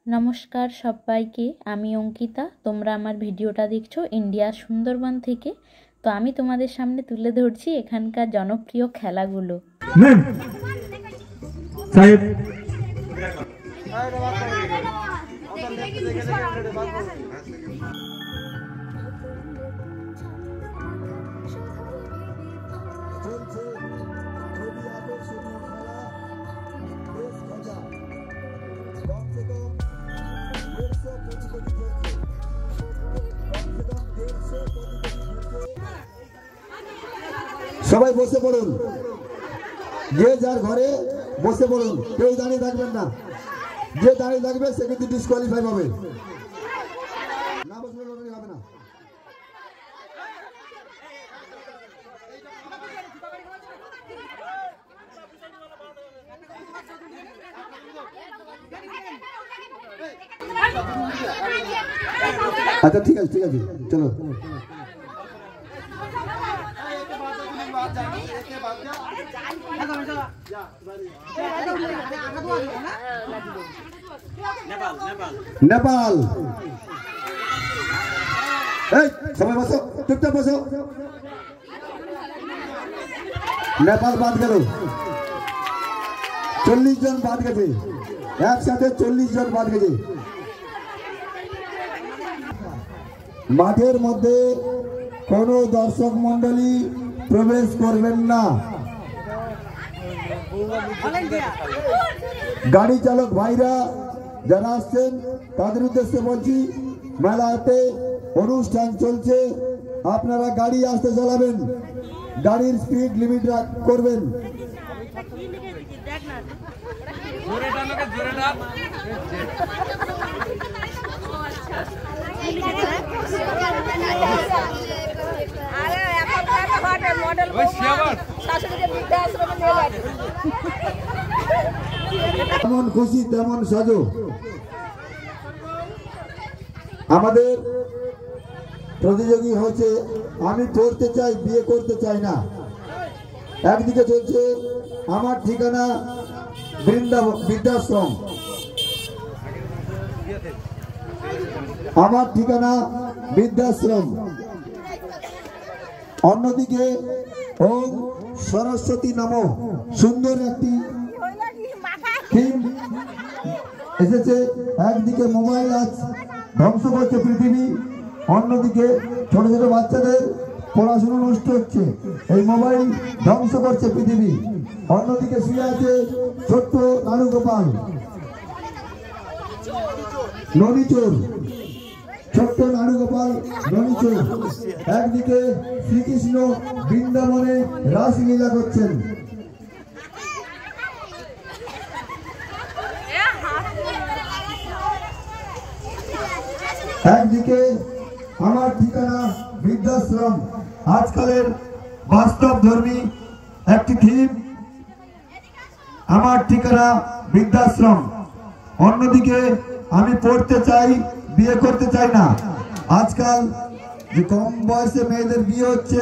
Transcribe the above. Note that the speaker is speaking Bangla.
নমস্কার সবাইকে, আমি অঙ্কিতা। তোমরা আমার ভিডিওটা দেখছো ইন্ডিয়া সুন্দরবন থেকে। তো আমি তোমাদের সামনে তুলে ধরছি এখানকার জনপ্রিয় খেলাগুলো। সবাই বসে পড়ুন, যে যার ঘরে বসে পড়ুন, কেউ দাঁড়িয়ে থাকবেন না। যে দাঁড়িয়ে থাকবে সে কিন্তু ডিসকোয়ালিফাই হবে, না বসলে লটারি হবে না। আচ্ছা ঠিক আছে, ঠিক আছে, চলো। নেপাল, এই সবাই বসো, চুপচাপ বসো। নেপাল বাদ গেল, 40 জন বাদ গেছে, একসাথে 40 জন বাদ গেছে। মাঠের মধ্যে কোনো দর্শক মন্ডলী প্রবেশ করবেন না। গাড়ি চালক ভাইরা যারা আসছেন তাদের উদ্দেশ্যে বলছি, মেলাতে অনুষ্ঠান চলছে, আপনারা গাড়ি আস্তে চালাবেন, গাড়ির স্পিড লিমিট করবেন। যেমন খুশি তেমন সাজো। আমাদের প্রতিযোগী হচ্ছে আমি পড়তে চাই, বিয়ে করতে চাই না। একদিকে চলছে আমার ঠিকানা বৃদ্ধাশ্রম, আমার ঠিকানা বৃদ্ধাশ্রম। অন্যদিকে ওম সরস্বতী নমঃ সুন্দর একটি থিম এসেছে। একদিকে মোবাইল আজ ধ্বংস করছে পৃথিবী, অন্যদিকে ছোট ছোট বাচ্চাদের পড়াশোনা নষ্ট হচ্ছে, এই মোবাইল ধ্বংস করছে পৃথিবী। অন্যদিকে শুয়ে আছে ছোট্ট নানু গোপাল, ননিচোর, ছোট্ট নানু গোপাল ননিচোর। একদিকে শ্রীকৃষ্ণ বৃন্দাবনে রাসলীলা করছেন। একদিকে আমার ঠিকানা বৃদ্ধাশ্রম, আজকালের বাস্তব ধর্মী একটি থিম, আমার ঠিকানা বৃদ্ধাশ্রম। অন্যদিকে আমি পড়তে চাই, বিয়ে করতে চাই না। আজকাল যে কম বয়সে মেয়েদের বিয়ে হচ্ছে